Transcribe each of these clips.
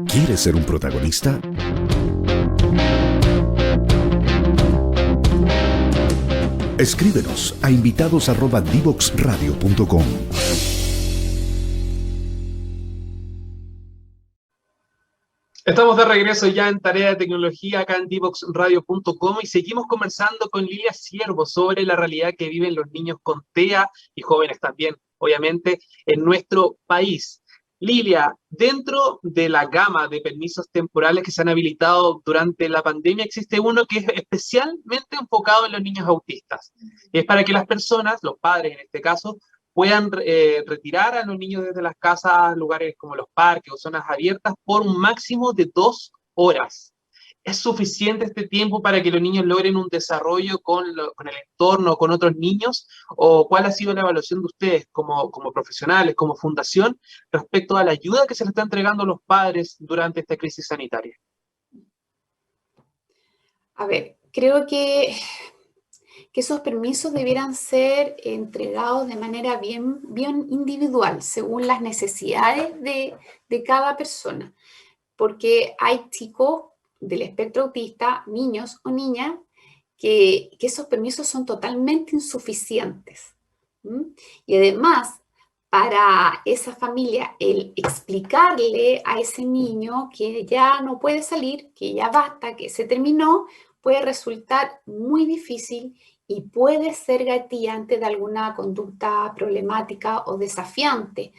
¿Quieres ser un protagonista? Escríbenos a invitados@divoxradio.com. Estamos de regreso ya en Tarea de Tecnología acá en divoxradio.com y seguimos conversando con Lilia Ciervo sobre la realidad que viven los niños con TEA y jóvenes también, obviamente, en nuestro país. Lilia, dentro de la gama de permisos temporales que se han habilitado durante la pandemia, existe uno que es especialmente enfocado en los niños autistas. Es para que las personas, los padres en este caso, puedan retirar a los niños desde las casas, lugares como los parques o zonas abiertas, por un máximo de 2 horas. ¿Es suficiente este tiempo para que los niños logren un desarrollo con el entorno, con otros niños? ¿O cuál ha sido la evaluación de ustedes como profesionales, como fundación, respecto a la ayuda que se le está entregando a los padres durante esta crisis sanitaria? A ver, creo que esos permisos debieran ser entregados de manera bien individual, según las necesidades de cada persona, porque hay chicos del espectro autista, niños o niñas, que esos permisos son totalmente insuficientes. ¿Mm? Y además, para esa familia, el explicarle a ese niño que ya no puede salir, que ya basta, que se terminó, puede resultar muy difícil y puede ser gatillante de alguna conducta problemática o desafiante,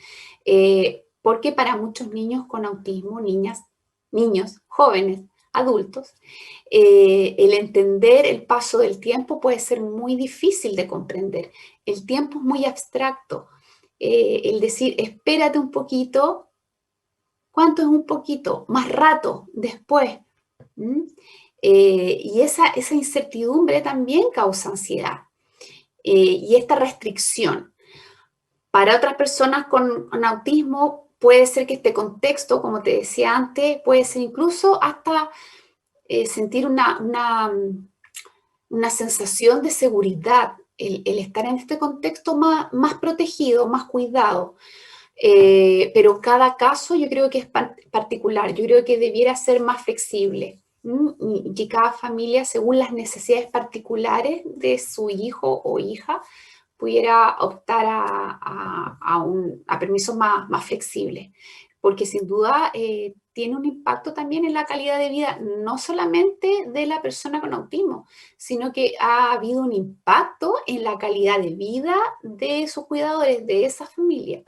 porque para muchos niños con autismo, niños, jóvenes, adultos, el entender el paso del tiempo puede ser muy difícil de comprender. El tiempo es muy abstracto. El decir, espérate un poquito, ¿cuánto es un poquito? Más rato, después. ¿Mm? Y esa incertidumbre también causa ansiedad. Y esta restricción. Para otras personas con autismo puede ser que este contexto, como te decía antes, puede ser incluso hasta sentir una sensación de seguridad, el estar en este contexto más protegido, más cuidado. Pero cada caso yo creo que es particular, yo creo que debiera ser más flexible. Y que cada familia, según las necesidades particulares de su hijo o hija, pudiera optar a permisos más flexibles, porque sin duda tiene un impacto también en la calidad de vida, no solamente de la persona con autismo, sino que ha habido un impacto en la calidad de vida de sus cuidadores, de esa familia.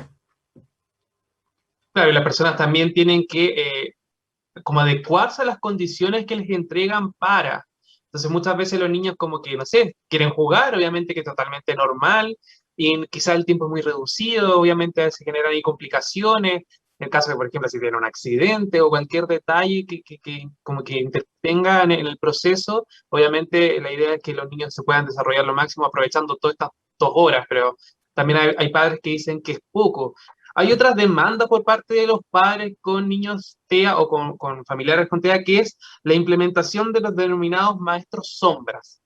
Claro, y las personas también tienen que como adecuarse a las condiciones que les entregan para. Entonces muchas veces los niños como que, no sé, quieren jugar, obviamente que es totalmente normal, y quizás el tiempo es muy reducido, obviamente a veces generan ahí complicaciones, en el caso de, por ejemplo, si tienen un accidente o cualquier detalle que como que intervenga en el proceso, obviamente la idea es que los niños se puedan desarrollar lo máximo aprovechando todas estas 2 horas, pero también hay padres que dicen que es poco. Hay otras demandas por parte de los padres con niños TEA o con familiares con TEA, que es la implementación de los denominados maestros sombras.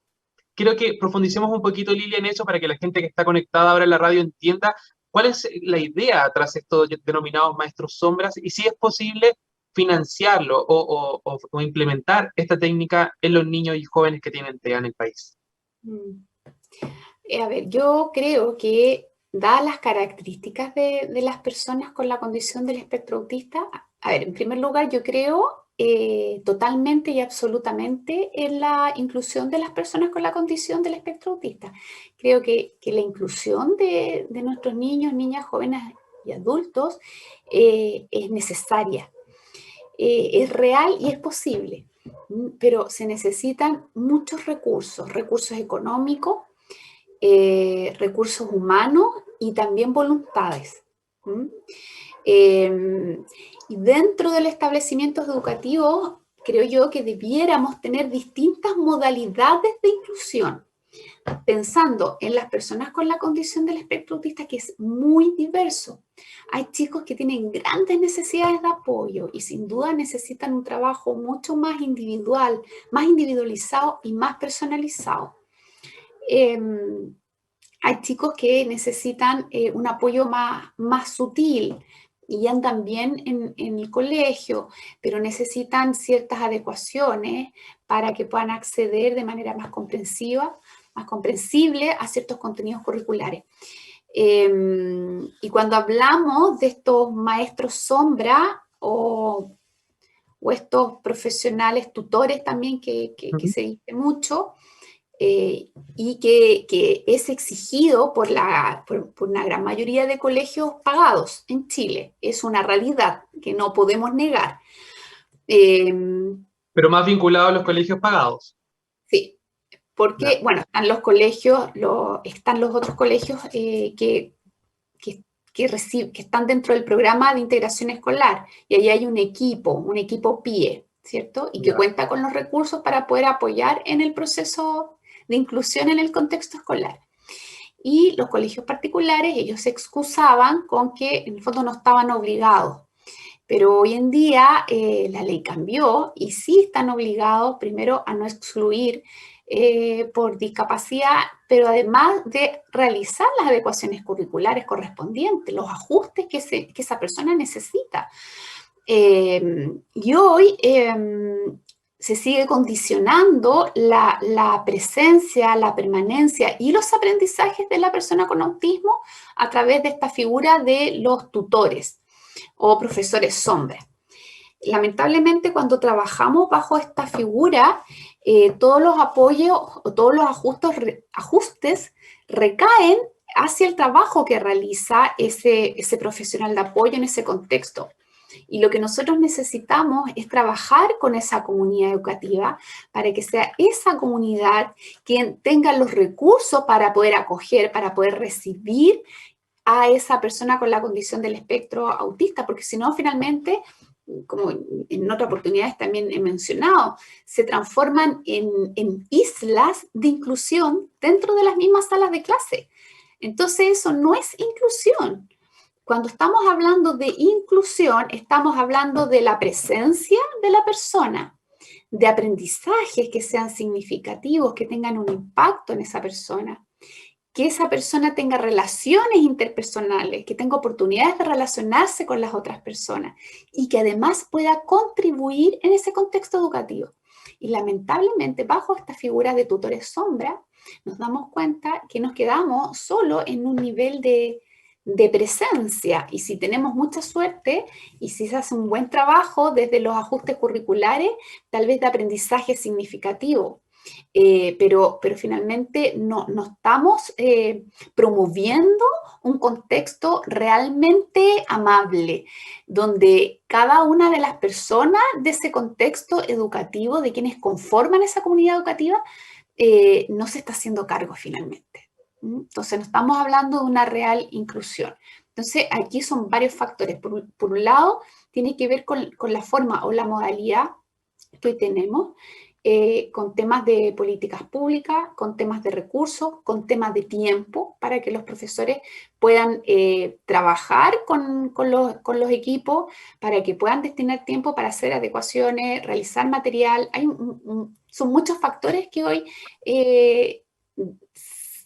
Quiero que profundicemos un poquito, Lilia, en eso para que la gente que está conectada ahora en la radio entienda cuál es la idea tras estos denominados maestros sombras y si es posible financiarlo o implementar esta técnica en los niños y jóvenes que tienen TEA en el país. A ver, yo creo que dadas las características de las personas con la condición del espectro autista, a ver, en primer lugar, yo creo totalmente y absolutamente en la inclusión de las personas con la condición del espectro autista. Creo que la inclusión de nuestros niños, niñas, jóvenes y adultos es necesaria, es real y es posible, pero se necesitan muchos recursos económicos, recursos humanos y también voluntades. Y dentro de los establecimientos educativos, creo yo que debiéramos tener distintas modalidades de inclusión, pensando en las personas con la condición del espectro autista, que es muy diverso. Hay chicos que tienen grandes necesidades de apoyo y sin duda necesitan un trabajo mucho más individual, más individualizado y más personalizado. Hay chicos que necesitan un apoyo más sutil, y andan bien en el colegio, pero necesitan ciertas adecuaciones para que puedan acceder de manera más comprensiva, más comprensible a ciertos contenidos curriculares. Y cuando hablamos de estos maestros sombra o estos profesionales tutores también que se dice mucho, y que es exigido por una gran mayoría de colegios pagados en Chile. Es una realidad que no podemos negar. Pero más vinculado a los colegios pagados. Sí, porque, bueno, están los colegios, están los otros colegios que están dentro del programa de integración escolar, y ahí hay un equipo PIE, ¿cierto? Y que cuenta con los recursos para poder apoyar en el proceso de inclusión en el contexto escolar. Y los colegios particulares, ellos se excusaban con que en el fondo no estaban obligados. Pero hoy en día la ley cambió y sí están obligados primero a no excluir por discapacidad, pero además de realizar las adecuaciones curriculares correspondientes, los ajustes que esa persona necesita. Y hoy se sigue condicionando la presencia, la permanencia y los aprendizajes de la persona con autismo a través de esta figura de los tutores o profesores sombra. Lamentablemente, cuando trabajamos bajo esta figura, todos los apoyos o todos los ajustes recaen hacia el trabajo que realiza ese profesional de apoyo en ese contexto. Y lo que nosotros necesitamos es trabajar con esa comunidad educativa para que sea esa comunidad quien tenga los recursos para poder acoger, para poder recibir a esa persona con la condición del espectro autista, porque si no, finalmente, como en otras oportunidades también he mencionado, se transforman en islas de inclusión dentro de las mismas salas de clase. Entonces eso no es inclusión. Cuando estamos hablando de inclusión, estamos hablando de la presencia de la persona, de aprendizajes que sean significativos, que tengan un impacto en esa persona, que esa persona tenga relaciones interpersonales, que tenga oportunidades de relacionarse con las otras personas y que además pueda contribuir en ese contexto educativo. Y lamentablemente, bajo esta figura de tutores sombra, nos damos cuenta que nos quedamos solo en un nivel de presencia, y si tenemos mucha suerte y si se hace un buen trabajo desde los ajustes curriculares, tal vez de aprendizaje significativo. Pero finalmente no estamos promoviendo un contexto realmente amable, donde cada una de las personas de ese contexto educativo, de quienes conforman esa comunidad educativa, no se está haciendo cargo finalmente. Entonces no estamos hablando de una real inclusión. Entonces aquí son varios factores. Por un lado, tiene que ver con la forma o la modalidad que hoy tenemos, con temas de políticas públicas, con temas de recursos, con temas de tiempo, para que los profesores puedan trabajar con los equipos, para que puedan destinar tiempo para hacer adecuaciones, realizar material. Son muchos factores que hoy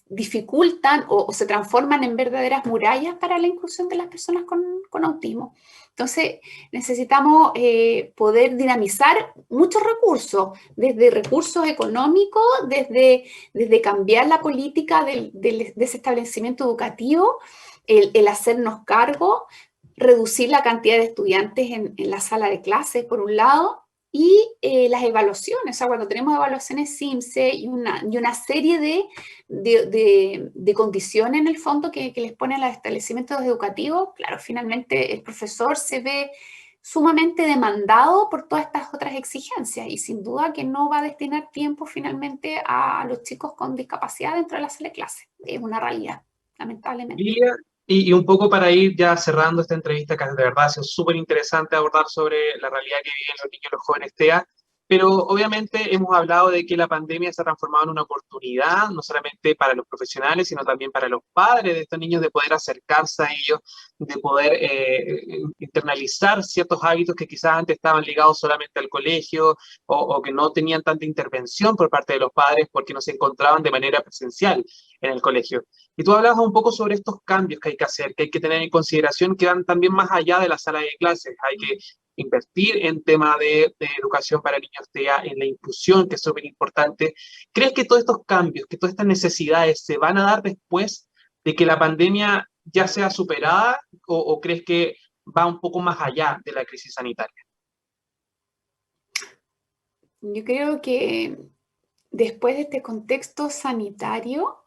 dificultan o se transforman en verdaderas murallas para la inclusión de las personas con autismo. Entonces, necesitamos poder dinamizar muchos recursos, desde recursos económicos, desde cambiar la política de ese establecimiento educativo, el hacernos cargo, reducir la cantidad de estudiantes en la sala de clases, por un lado, y las evaluaciones. O sea, cuando tenemos evaluaciones CIMSE y una serie de condiciones en el fondo que les ponen los establecimientos educativos, claro, finalmente el profesor se ve sumamente demandado por todas estas otras exigencias y sin duda que no va a destinar tiempo finalmente a los chicos con discapacidad dentro de la sala de clase. Es una realidad, lamentablemente. Lilia, y un poco para ir ya cerrando esta entrevista, que de verdad ha sido súper interesante abordar sobre la realidad que viven los niños y los jóvenes TEA, Pero obviamente hemos hablado de que la pandemia se ha transformado en una oportunidad, no solamente para los profesionales, sino también para los padres de estos niños de poder acercarse a ellos, de poder internalizar ciertos hábitos que quizás antes estaban ligados solamente al colegio o que no tenían tanta intervención por parte de los padres porque no se encontraban de manera presencial en el colegio. Y tú hablabas un poco sobre estos cambios que hay que hacer, que hay que tener en consideración, que van también más allá de la sala de clases. Hay que invertir en tema de educación para niños TEA, en la inclusión, que es súper importante. ¿Crees que todos estos cambios, que todas estas necesidades se van a dar después de que la pandemia ya sea superada o crees que va un poco más allá de la crisis sanitaria? Yo creo que después de este contexto sanitario,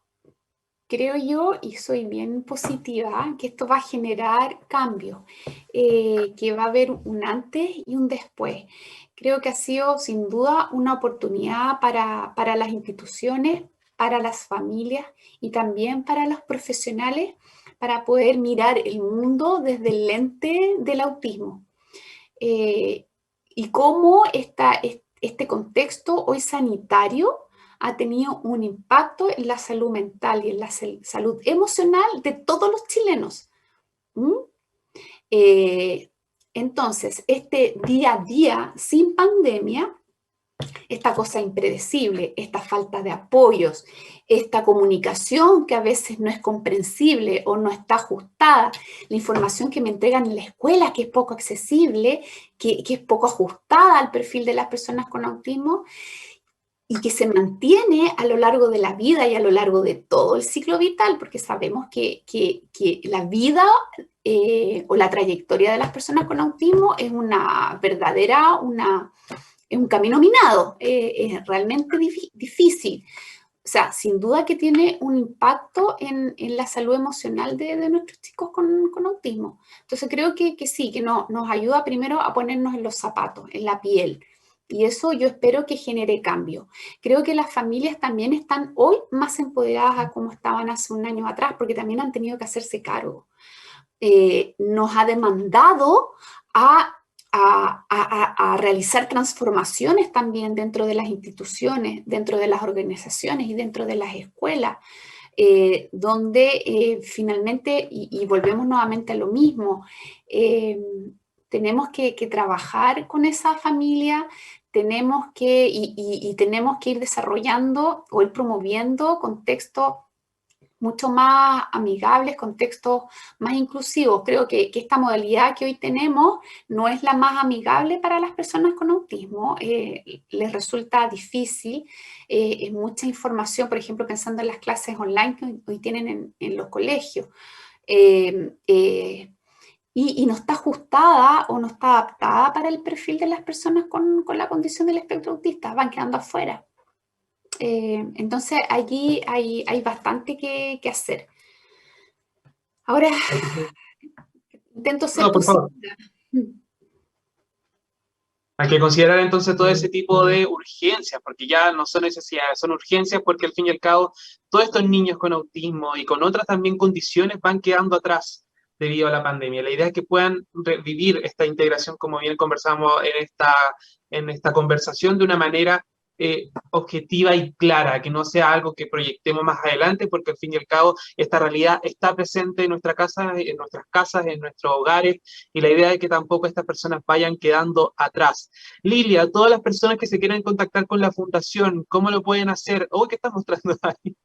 creo yo, y soy bien positiva, que esto va a generar cambios, que va a haber un antes y un después. Creo que ha sido sin duda una oportunidad para las instituciones, para las familias y también para los profesionales para poder mirar el mundo desde el lente del autismo. Y cómo este contexto hoy sanitario ha tenido un impacto en la salud mental y en la salud emocional de todos los chilenos. ¿Mm? Entonces, este día a día sin pandemia, esta cosa impredecible, esta falta de apoyos, esta comunicación que a veces no es comprensible o no está ajustada, la información que me entregan en la escuela que es poco accesible, que es poco ajustada al perfil de las personas con autismo, y que se mantiene a lo largo de la vida y a lo largo de todo el ciclo vital, porque sabemos que la vida o la trayectoria de las personas con autismo es una verdadera, es un camino minado, es realmente difícil. O sea, sin duda que tiene un impacto en la salud emocional de nuestros chicos con autismo. Entonces creo que sí, que nos ayuda primero a ponernos en los zapatos, en la piel. Y eso yo espero que genere cambio. Creo que las familias también están hoy más empoderadas a como estaban hace un año atrás, porque también han tenido que hacerse cargo. Nos ha demandado a realizar transformaciones también dentro de las instituciones, dentro de las organizaciones y dentro de las escuelas, donde finalmente, y volvemos nuevamente a lo mismo, tenemos que trabajar con esa familia, tenemos tenemos que ir desarrollando o ir promoviendo contextos mucho más amigables, contextos más inclusivos. Creo que esta modalidad que hoy tenemos no es la más amigable para las personas con autismo. Les resulta difícil, es mucha información, por ejemplo, pensando en las clases online que hoy tienen en los colegios. Y no está ajustada o no está adaptada para el perfil de las personas con la condición del espectro autista, van quedando afuera. Entonces allí hay bastante que hacer. Ahora, intento ser No, por favor. positiva. Hay que considerar entonces todo ese tipo de urgencias, porque ya no son necesidades, son urgencias porque al fin y al cabo todos estos niños con autismo y con otras también condiciones van quedando atrás debido a la pandemia. La idea es que puedan revivir esta integración, como bien conversamos en esta conversación, de una manera objetiva y clara, que no sea algo que proyectemos más adelante, porque al fin y al cabo esta realidad está presente en nuestra casa, en nuestras casas, en nuestros hogares, y la idea es que tampoco estas personas vayan quedando atrás. Lilia, todas las personas que se quieran contactar con la fundación, ¿cómo lo pueden hacer? Oh, ¿qué estás mostrando ahí?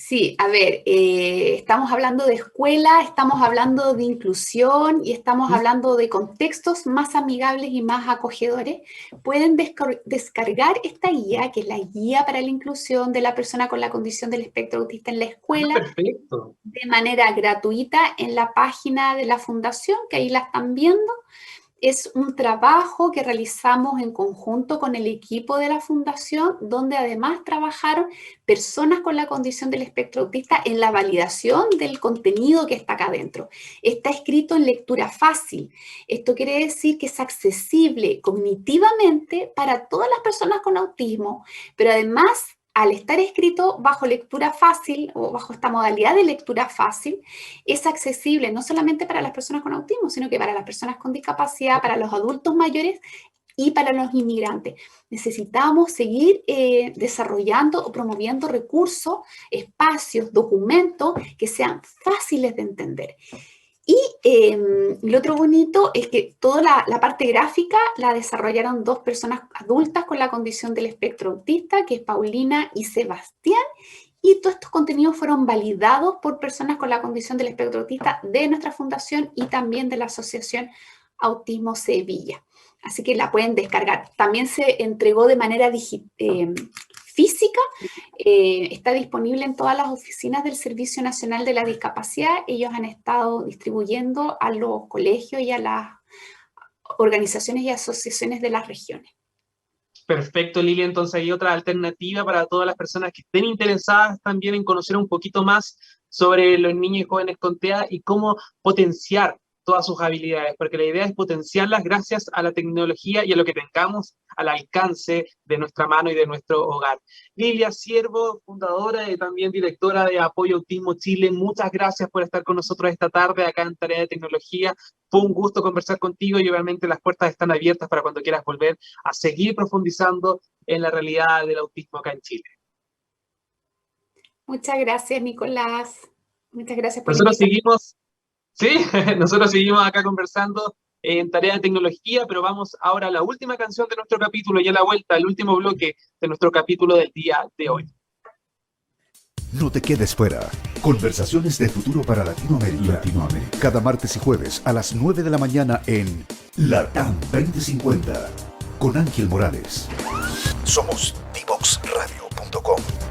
Sí, a ver, estamos hablando de escuela, estamos hablando de inclusión y estamos hablando de contextos más amigables y más acogedores. Pueden descargar esta guía, que es la guía para la inclusión de la persona con la condición del espectro autista en la escuela, Perfecto. de manera gratuita en la página de la fundación, que ahí la están viendo. Es un trabajo que realizamos en conjunto con el equipo de la fundación, donde además trabajaron personas con la condición del espectro autista en la validación del contenido que está acá adentro. Está escrito en lectura fácil. Esto quiere decir que es accesible cognitivamente para todas las personas con autismo, pero además, al estar escrito bajo lectura fácil o bajo esta modalidad de lectura fácil, es accesible no solamente para las personas con autismo, sino que para las personas con discapacidad, para los adultos mayores, y para los inmigrantes. Necesitamos seguir desarrollando o promoviendo recursos, espacios, documentos que sean fáciles de entender. Y lo otro bonito es que toda la parte gráfica la desarrollaron 2 personas adultas con la condición del espectro autista, que es Paulina y Sebastián, y todos estos contenidos fueron validados por personas con la condición del espectro autista de nuestra fundación y también de la Asociación Autismo Sevilla. Así que la pueden descargar. También se entregó de manera física, está disponible en todas las oficinas del Servicio Nacional de la Discapacidad. Ellos han estado distribuyendo a los colegios y a las organizaciones y asociaciones de las regiones. Perfecto, Lilia. Entonces hay otra alternativa para todas las personas que estén interesadas también en conocer un poquito más sobre los niños y jóvenes con TEA y cómo potenciar todas sus habilidades, porque la idea es potenciarlas gracias a la tecnología y a lo que tengamos al alcance de nuestra mano y de nuestro hogar. Lilia Ciervo, fundadora y también directora de Apoyo Autismo Chile, muchas gracias por estar con nosotros esta tarde acá en Tarea de Tecnología. Fue un gusto conversar contigo y obviamente las puertas están abiertas para cuando quieras volver a seguir profundizando en la realidad del autismo acá en Chile. Muchas gracias, Nicolás. Muchas gracias por Nosotros seguimos. Sí, nosotros seguimos acá conversando en Tarea de Tecnología, pero vamos ahora a la última canción de nuestro capítulo y a la vuelta, al último bloque de nuestro capítulo del día de hoy. No te quedes fuera. Conversaciones de futuro para Latinoamérica. Cada martes y jueves a las 9 de la mañana en LATAM 2050 con Ángel Morales. Somos divoxradio.com.